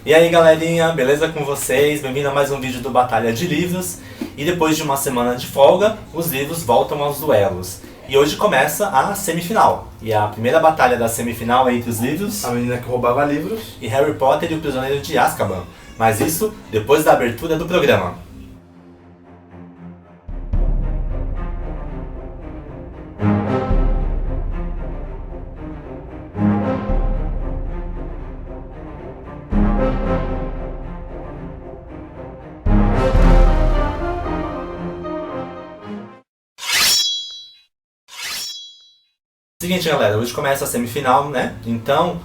E aí galerinha, beleza com vocês? Bem-vindo a mais um vídeo do Batalha de Livros. E depois de uma semana de folga, os livros voltam aos duelos. E hoje começa a semifinal. E a primeira batalha da semifinal é entre os livros A Menina que Roubava Livros e Harry Potter e o Prisioneiro de Azkaban. Mas isso depois da abertura do programa. Seguinte galera, hoje começa a semifinal, né? Então,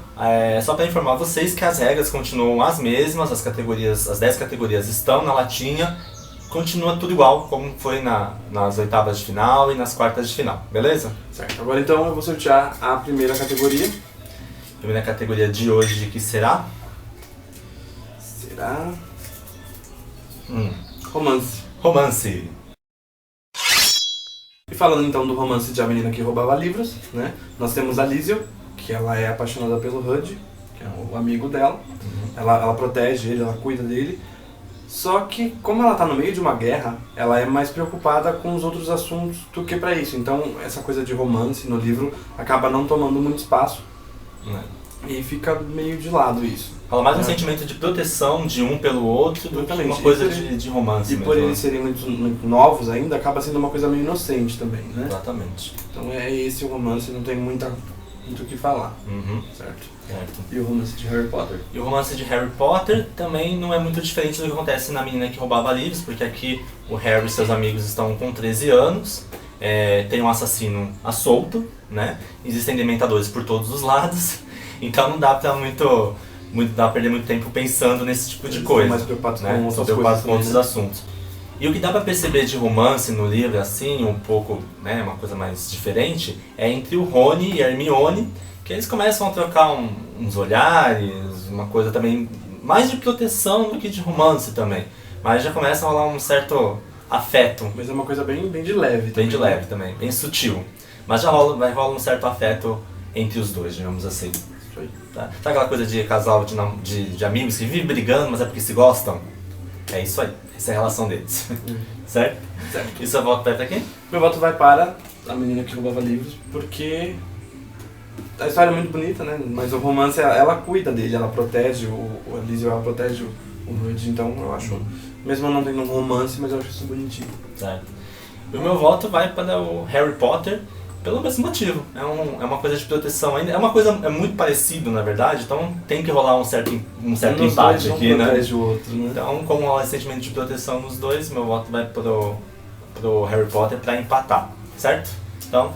só para informar vocês que as regras continuam as mesmas, as 10 categorias estão na latinha, continua tudo igual como foi nas oitavas de final e nas quartas de final, beleza? Certo, agora então eu vou sortear a primeira categoria. Primeira categoria de hoje, que será? Será... Romance. Romance. E falando então do romance de A Menina que Roubava Livros, né? Nós temos a Lísio, que ela é apaixonada pelo Rudd, que é o amigo dela. Ela protege ele, ela cuida dele. Só que, como ela tá no meio de uma guerra, ela é mais preocupada com os outros assuntos do que pra isso. Então, essa coisa de romance no livro acaba não tomando muito espaço. E fica meio de lado isso. Fala mais um sentimento de proteção de um pelo outro do que uma coisa de romance. E mesmo, por né? eles serem muito novos ainda, acaba sendo uma coisa meio inocente também, né? Exatamente. Então é esse o romance, não tem muito o que falar, certo? E o romance de Harry Potter? E o romance de Harry Potter também não é muito diferente do que acontece na Menina que Roubava Livros, porque aqui o Harry e seus amigos estão com 13 anos, tem um assassino à solto, né? Existem dementadores por todos os lados, então não dá pra dá pra perder muito tempo pensando nesse tipo de coisa. Mais preocupados né? Com outros assuntos. E o que dá pra perceber de romance no livro, assim, um pouco, né, uma coisa mais diferente, é entre o Rony e a Hermione, que eles começam a trocar uns olhares, uma coisa também mais de proteção do que de romance também. Mas já começa a rolar um certo afeto. Mas é uma coisa bem de leve também. Bem de leve também, bem sutil. Mas já rola um certo afeto entre os dois, digamos assim. Tá? Sabe aquela coisa de casal de amigos que vivem brigando, mas é porque se gostam? É isso aí, essa é a relação deles. Certo? E seu voto vai pra quem? Meu voto vai para A Menina que Roubava Livros, porque a história é muito bonita, né? Mas o romance, ela cuida dele, ela protege o Elísio, ela protege o Rudd, então eu acho, mesmo não tendo um romance, mas eu acho isso bonitinho. Certo. O meu voto vai para o Harry Potter, pelo mesmo motivo. É uma coisa de proteção ainda. É muito parecido, na verdade, então tem que rolar um certo empate aqui, né? O outro, né? Então, como rola esse sentimento de proteção nos dois, meu voto vai pro Harry Potter para empatar, certo? Então,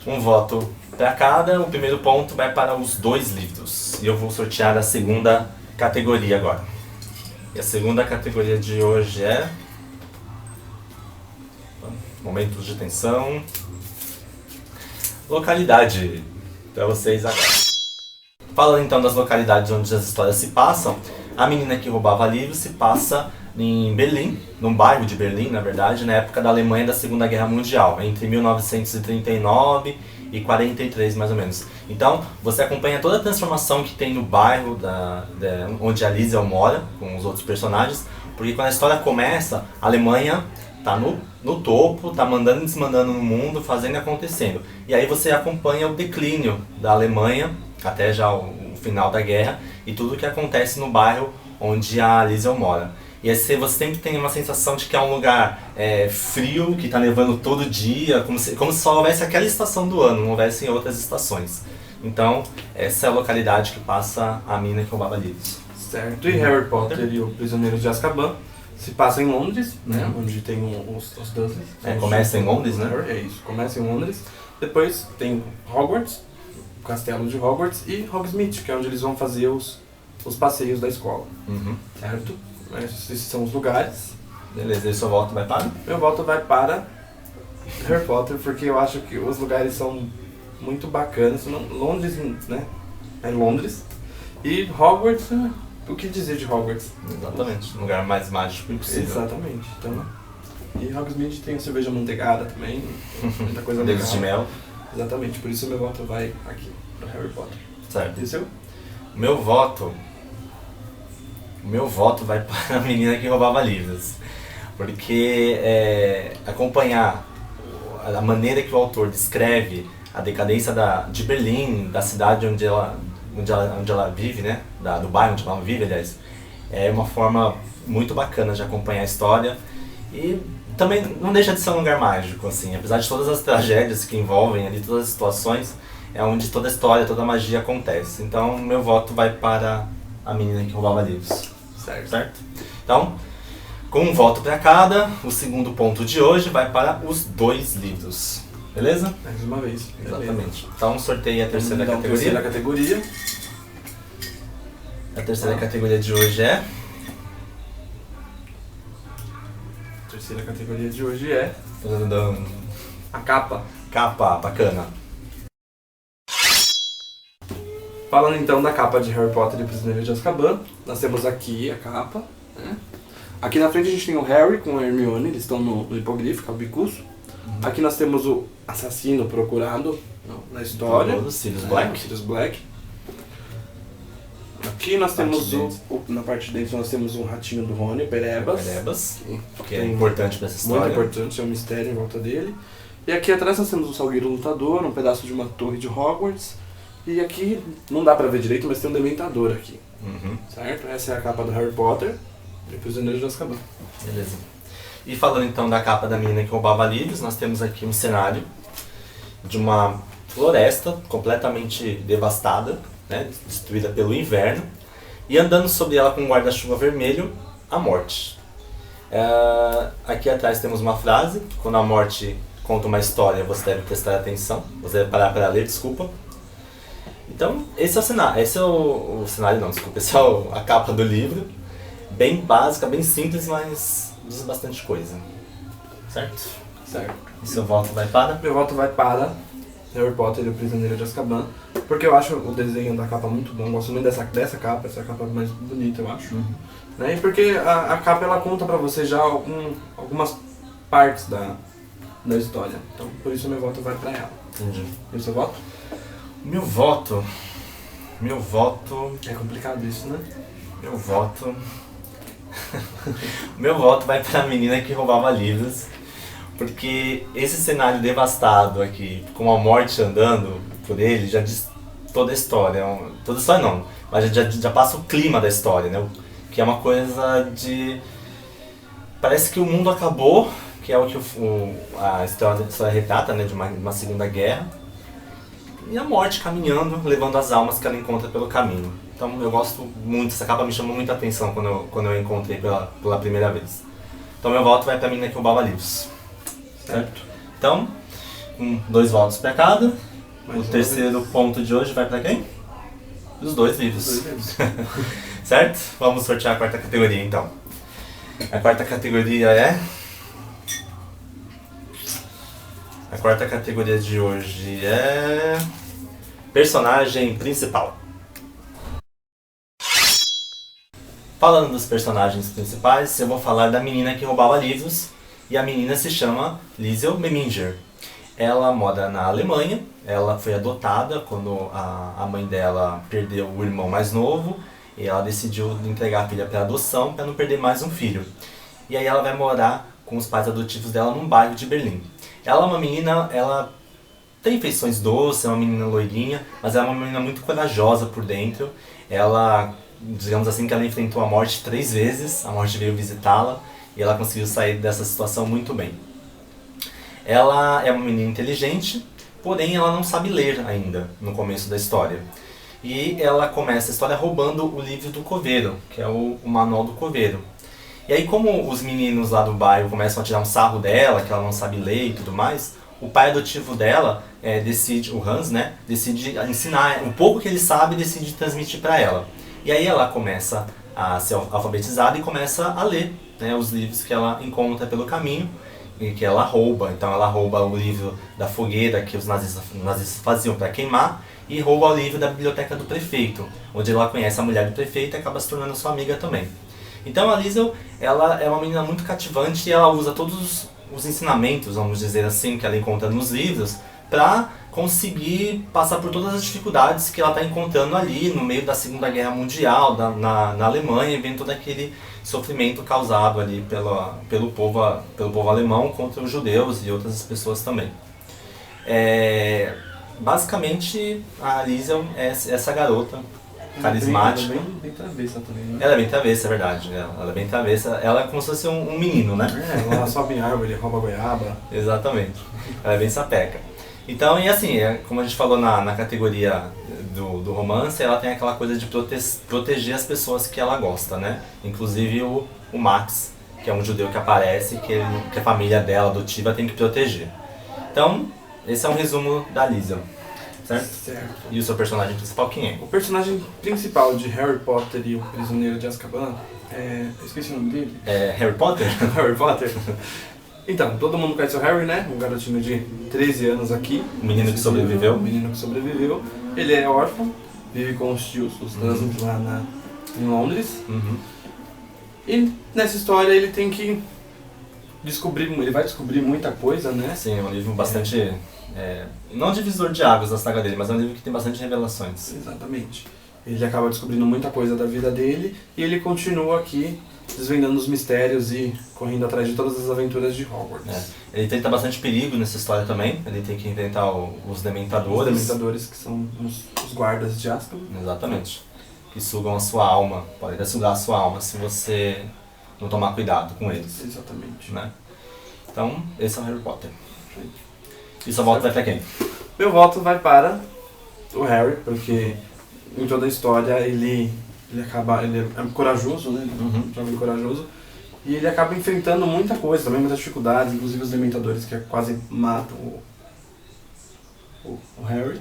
um voto para cada, o primeiro ponto vai para os dois livros. E eu vou sortear a segunda categoria agora. E a segunda categoria de hoje é... Momentos de tensão... Localidade, para vocês agora. Falando então das localidades onde as histórias se passam, A Menina que Roubava Livros se passa em Berlim, num bairro de Berlim, na verdade, na época da Alemanha da Segunda Guerra Mundial, entre 1939 e 43 mais ou menos. Então, você acompanha toda a transformação que tem no bairro onde a Liesel mora, com os outros personagens, porque quando a história começa, a Alemanha tá no topo, tá mandando e desmandando no mundo, fazendo e acontecendo. E aí você acompanha o declínio da Alemanha, até já o final da guerra, e tudo o que acontece no bairro onde a Liesel mora. E aí você sempre tem uma sensação de que é um lugar frio, que tá nevando todo dia, como se só houvesse aquela estação do ano, não houvessem outras estações. Então, essa é a localidade que passa A Menina que Roubava Livros. Certo, e Harry Potter e o Prisioneiro de Azkaban se passa em Londres, né? Onde tem os Dursleys. Começa em Londres, né? É isso, começa em Londres. Depois tem Hogwarts, o castelo de Hogwarts, e Hogsmeade, que é onde eles vão fazer os passeios da escola. Certo? Esses são os lugares. Beleza, e seu voto vai para? Meu voto vai para Harry Potter, porque eu acho que os lugares são muito bacanas. Londres, né? É Londres. E Hogwarts... O que dizer de Hogwarts? Exatamente, um lugar mais mágico possível. Exatamente. Então, e Hogsmeade tem a cerveja manteigada também, muita coisa legal. Dedos de mel. Exatamente, por isso meu voto vai aqui, para Harry Potter. Certo. E o seu? Meu voto O meu voto vai para a menina que roubava livros. Porque acompanhar a maneira que o autor descreve a decadência de Berlim, da cidade onde ela vive, né? Do bairro onde ela vive, aliás, é uma forma muito bacana de acompanhar a história. E também não deixa de ser um lugar mágico, assim, apesar de todas as tragédias que envolvem ali, todas as situações, é onde toda a história, toda a magia acontece. Então, meu voto vai para a menina que roubava livros. Certo? Então, com um voto para cada, o segundo ponto de hoje vai para os 2 livros. Beleza? Mais uma vez. Exatamente. Então, sorteie a terceira categoria. Terceira categoria. A terceira categoria de hoje é... A terceira categoria de hoje é... a capa. Capa, bacana. Falando então da capa de Harry Potter e o Prisioneiro de Azkaban, nós temos aqui a capa, né? Aqui na frente a gente tem o Harry com a Hermione, eles estão no hipogrifo, que é o bicuço. Aqui nós temos o assassino procurado na história, O Sirius Black. Sirius Black. Aqui nós temos na parte de dentro nós temos o ratinho do Rony, o Perebas. Que é importante para essa história. Muito importante, é um mistério em volta dele. E aqui atrás nós temos o Salgueiro Lutador, um pedaço de uma torre de Hogwarts. E aqui, não dá pra ver direito, mas tem um Dementador aqui. Certo? Essa é a capa do Harry Potter e o Prisioneiro de Azkaban. Beleza. E falando então da capa da menina que roubava livros, nós temos aqui um cenário de uma floresta completamente devastada, né, destruída pelo inverno, e andando sobre ela com um guarda-chuva vermelho, a morte. Aqui atrás temos uma frase: quando a morte conta uma história, você deve prestar atenção, você deve parar para ler, desculpa. Então, esse é o cenário, essa é a capa do livro, bem básica, bem simples, mas diz bastante coisa. Certo? Certo. E seu voto vai para? Meu voto vai para Harry Potter e o Prisioneiro de Azkaban, porque eu acho o desenho da capa muito bom, eu gosto muito dessa capa, essa capa mais bonita, eu acho. Né? E porque a capa ela conta pra você já algumas partes da história, então por isso meu voto vai pra ela. Entendi. E o seu voto? Meu voto... É complicado isso, né? Meu voto... Meu voto vai para a menina que roubava livros, porque esse cenário devastado aqui, com a morte andando por ele, já diz toda a história. Toda a história não, mas já passa o clima da história, né? Que é uma coisa de... Parece que o mundo acabou, que é o que a história retrata, né? De uma segunda guerra. E a morte caminhando, levando as almas que ela encontra pelo caminho. Então eu gosto muito, essa capa me chamou muita atenção quando eu encontrei pela primeira vez. Então meu voto vai pra menina que roubava livros. Certo? Então, com 2 votos pra cada, o terceiro ponto de hoje vai pra quem? Os 2 livros. Certo? Vamos sortear a quarta categoria então. A quarta categoria é... A quarta categoria de hoje é... Personagem principal. Falando dos personagens principais, eu vou falar da menina que roubava livros, e a menina se chama Liesel Meminger. Ela mora na Alemanha, ela foi adotada quando a mãe dela perdeu o irmão mais novo, e ela decidiu entregar a filha para adoção para não perder mais um filho. E aí ela vai morar com os pais adotivos dela num bairro de Berlim. Ela é uma menina, ela tem feições doces, é uma menina loirinha, mas ela é uma menina muito corajosa por dentro. Ela, digamos assim, que ela enfrentou a morte 3 vezes, a morte veio visitá-la e ela conseguiu sair dessa situação muito bem. Ela é uma menina inteligente, porém ela não sabe ler ainda no começo da história. E ela começa a história roubando o livro do coveiro, que é o manual do coveiro. E aí, como os meninos lá do bairro começam a tirar um sarro dela, que ela não sabe ler e tudo mais, o pai adotivo dela decide, o Hans, né, decide ensinar, o pouco que ele sabe, decide transmitir para ela. E aí ela começa a ser alfabetizada e começa a ler, né, os livros que ela encontra pelo caminho e que ela rouba. Então ela rouba o livro da fogueira que os nazistas faziam para queimar e rouba o livro da biblioteca do prefeito, onde ela conhece a mulher do prefeito e acaba se tornando sua amiga também. Então a Liesel, ela é uma menina muito cativante e ela usa todos os ensinamentos, vamos dizer assim, que ela encontra nos livros para conseguir passar por todas as dificuldades que ela está encontrando ali no meio da Segunda Guerra Mundial, na Alemanha, vendo todo aquele sofrimento causado ali pelo povo alemão contra os judeus e outras pessoas também. Basicamente, a Alicia é essa garota carismática. Ela é bem travessa também, né? Ela é bem travessa, é verdade. Ela é bem travessa. Ela é como se fosse um menino, né? Ela sobe em árvore, rouba goiaba. Exatamente. Ela é bem sapeca. Então, e assim, como a gente falou na categoria do romance, ela tem aquela coisa de proteger as pessoas que ela gosta, né? Inclusive o Max, que é um judeu que aparece, que a família dela, adotiva, tem que proteger. Então, esse é um resumo da Alicia, certo? E o seu personagem principal quem é? O personagem principal de Harry Potter e o Prisioneiro de Azkaban eu esqueci o nome dele. Harry Potter? Harry Potter. Então, todo mundo conhece o Harry, né? Um garotinho de 13 anos aqui. O menino que sobreviveu. O menino que sobreviveu. Ele é órfão, vive com os tios, os Dursleys lá em Londres. E nessa história ele tem que ele vai descobrir muita coisa, né? Sim, é um livro bastante... não divisor de águas da saga dele, mas é um livro que tem bastante revelações. Exatamente. Ele acaba descobrindo muita coisa da vida dele e ele continua aqui desvendando os mistérios e correndo atrás de todas as aventuras de Hogwarts. Ele tenta bastante perigo nessa história também. Ele tem que enfrentar os Dementadores. Os Dementadores, que são os guardas de Azkaban. Exatamente. Que sugam a sua alma. Podem até sugar a sua alma se você não tomar cuidado com eles. Exatamente. Né? Então, esse é o Harry Potter. E sua volta vai pra quem? Meu voto vai para o Harry, porque em toda a história ele é corajoso, né? Um jovem corajoso. E ele acaba enfrentando muita coisa, também muitas dificuldades, inclusive os Dementadores que quase matam o Harry.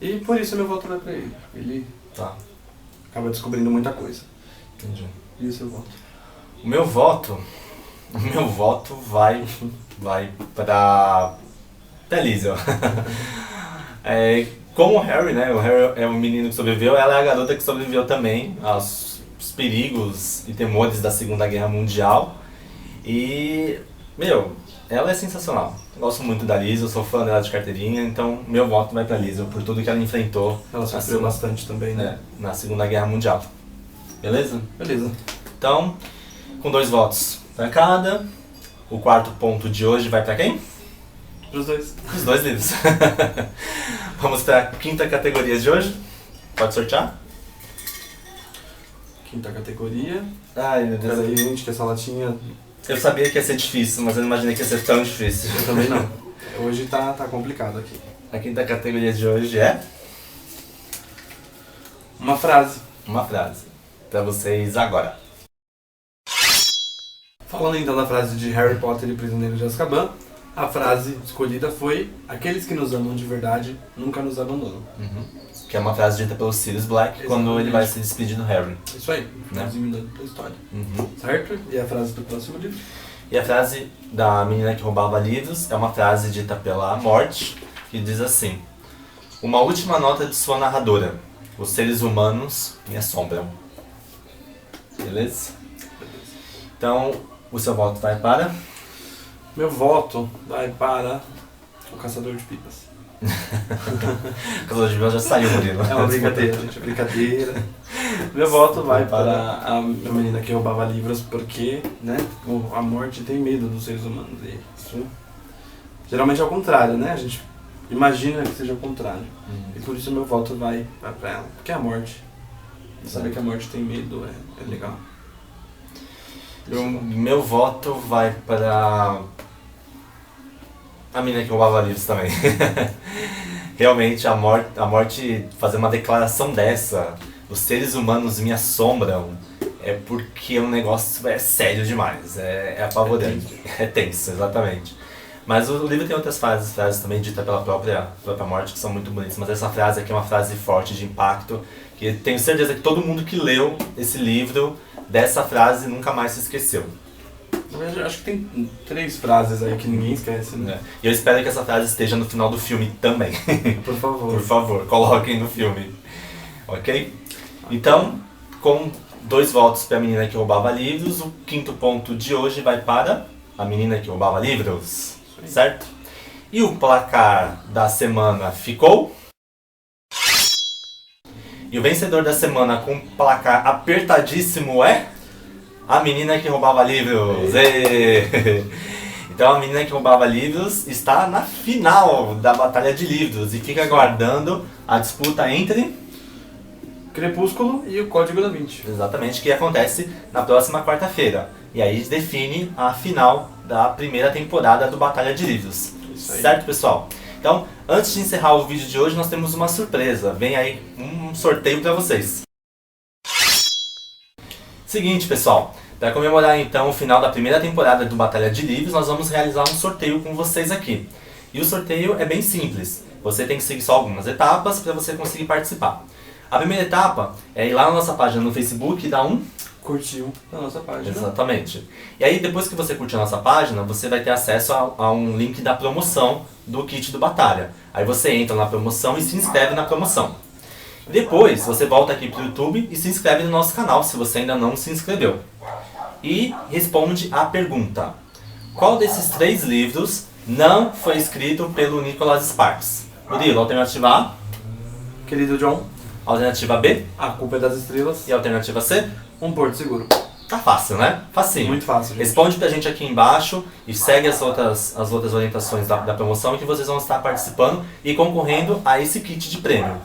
E por isso meu voto vai pra ele. Ele acaba descobrindo muita coisa. Entendi. E o seu voto? O meu voto vai para Alicia. Como o Harry, né? O Harry é um menino que sobreviveu, ela é a garota que sobreviveu também aos perigos e temores da Segunda Guerra Mundial. E, ela é sensacional. Eu gosto muito da Alicia, eu sou fã dela de carteirinha, então meu voto vai pra Alicia por tudo que ela enfrentou. Ela sofreu bastante também, né? Na Segunda Guerra Mundial. Beleza? Beleza. Então, com 2 votos pra cada, o 4º ponto de hoje vai pra quem? Os dois. Os 2 livros. Vamos para a 5ª categoria de hoje. Pode sortear? 5ª categoria. Ai, meu Deus. Peraí, gente, que essa latinha... Eu sabia que ia ser difícil, mas eu não imaginei que ia ser tão difícil. Eu também não. Hoje tá complicado aqui. A 5ª categoria de hoje é... Uma frase. Uma frase. Para vocês agora. Falando então da frase de Harry Potter e Prisioneiro de Azkaban, a frase escolhida foi: aqueles que nos amam de verdade nunca nos abandonam. Que é uma frase dita pelo Sirius Black quando ele vai se despedir do Harry. Isso aí, resumindo da história. Certo? E a frase do próximo livro? E a frase da menina que roubava livros é uma frase dita pela Morte, que diz assim: uma última nota de sua narradora: os seres humanos me assombram. Beleza? Então, o seu voto vai para... Meu voto vai para o Caçador de Pipas. O Caçador de Pipas já saiu, Murilo. É uma brincadeira, gente, é brincadeira. Meu voto vai para a menina que roubava livros, porque, né, a morte tem medo dos seres humanos. E isso geralmente é o contrário, né? A gente imagina que seja o contrário. E por isso meu voto vai para ela. Porque a morte, saber que a morte tem medo é legal. Meu voto vai para a menina que roubava livros também. Realmente a morte fazer uma declaração dessa, os seres humanos me assombram, é porque o negócio é sério demais, é apavorante, é tenso, exatamente. Mas o livro tem outras frases também ditas pela própria morte que são muito bonitas, mas essa frase aqui é uma frase forte, de impacto, que tenho certeza que todo mundo que leu esse livro dessa frase nunca mais se esqueceu. Eu acho que tem 3 frases aí que ninguém esquece, né? E eu espero que essa frase esteja no final do filme também. Por favor. Por favor, coloquem no filme. Ok? Então, com 2 votos para a menina que roubava livros, o 5º ponto de hoje vai para a menina que roubava livros. Certo? E o placar da semana ficou? E o vencedor da semana com placar apertadíssimo é a menina que roubava livros. Ê! Então a menina que roubava livros está na final da Batalha de Livros e fica aguardando a disputa entre... Crepúsculo e o Código da Vinci. Exatamente, que acontece na próxima quarta-feira. E aí define a final da primeira temporada do Batalha de Livros. Isso aí. Certo, pessoal? Então, antes de encerrar o vídeo de hoje, nós temos uma surpresa. Vem aí um sorteio para vocês. Seguinte, pessoal. Para comemorar então o final da primeira temporada do Batalha de Livros, nós vamos realizar um sorteio com vocês aqui. E o sorteio é bem simples. Você tem que seguir só algumas etapas para você conseguir participar. A primeira etapa é ir lá na nossa página no Facebook e dar um... Curtiu na nossa página. Exatamente. E aí, depois que você curtir a nossa página, você vai ter acesso a um link da promoção do kit do Batalha. Aí você entra na promoção e se inscreve na promoção. Depois, você volta aqui para o YouTube e se inscreve no nosso canal, se você ainda não se inscreveu. E responde a pergunta: qual desses 3 livros não foi escrito pelo Nicholas Sparks? Murilo, alternativa A, Querido John, alternativa B A Culpa é das Estrelas e alternativa C? Um Porto Seguro. Tá fácil, né? Facinho. Muito fácil, gente. Responde pra gente aqui embaixo e segue as outras orientações da promoção que vocês vão estar participando e concorrendo a esse kit de prêmio.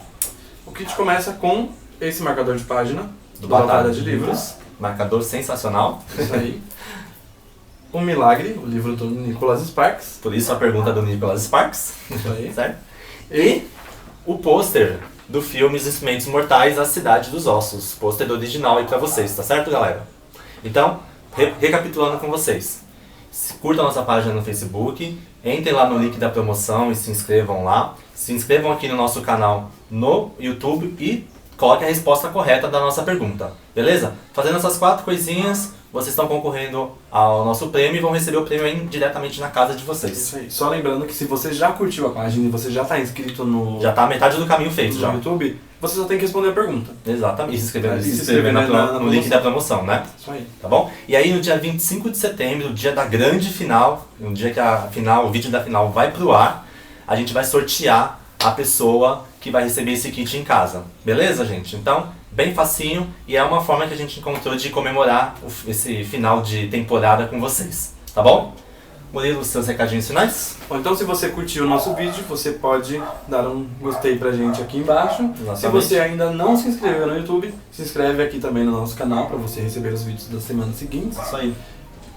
O kit começa com esse marcador de página Do Batalha de Livros. Marcador sensacional. Isso aí. Um Milagre, o livro do Nicholas Sparks. Por isso a pergunta do Nicholas Sparks. Isso aí. Certo? E o pôster do filme Os Instrumentos Mortais, A Cidade dos Ossos. Pôster original aí pra vocês, tá certo, galera? Então, recapitulando com vocês. Curtam a nossa página no Facebook, entrem lá no link da promoção e se inscrevam lá. Se inscrevam aqui no nosso canal no YouTube e coloquem a resposta correta da nossa pergunta. Beleza? Fazendo essas 4 coisinhas, vocês estão concorrendo ao nosso prêmio e vão receber o prêmio aí diretamente na casa de vocês. Isso aí. Só lembrando que se você já curtiu a página e você já está inscrito no, Já tá a metade do caminho feito no já. YouTube, você só tem que responder a pergunta. Exatamente. E se inscrever, E se se inscrever inscrever na no link da promoção, né? Isso aí. Tá bom? E aí no dia 25 de setembro, o dia da grande final, no dia que o vídeo da final vai pro ar, a gente vai sortear a pessoa que vai receber esse kit em casa. Beleza, gente? Então, bem facinho e é uma forma que a gente encontrou de comemorar esse final de temporada com vocês. Tá bom? Murilo, seus recadinhos finais? Bom, então se você curtiu o nosso vídeo, você pode dar um gostei pra gente aqui embaixo. Exatamente. Se você ainda não se inscreveu no YouTube, se inscreve aqui também no nosso canal para você receber os vídeos das semanas seguintes. Isso aí.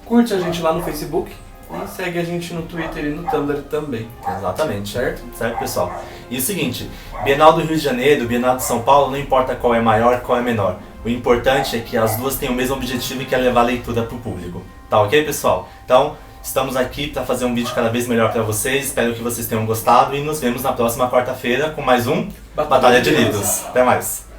Curte a gente lá no Facebook e segue a gente no Twitter e no Tumblr também. Exatamente. Certo? Certo, pessoal? E o seguinte, Bienal do Rio de Janeiro, Bienal de São Paulo, não importa qual é maior, qual é menor. O importante é que as duas têm o mesmo objetivo, que é levar a leitura para o público. Tá ok, pessoal? Então, estamos aqui para fazer um vídeo cada vez melhor para vocês. Espero que vocês tenham gostado e nos vemos na próxima quarta-feira com mais um Batalha de Livros. Até mais!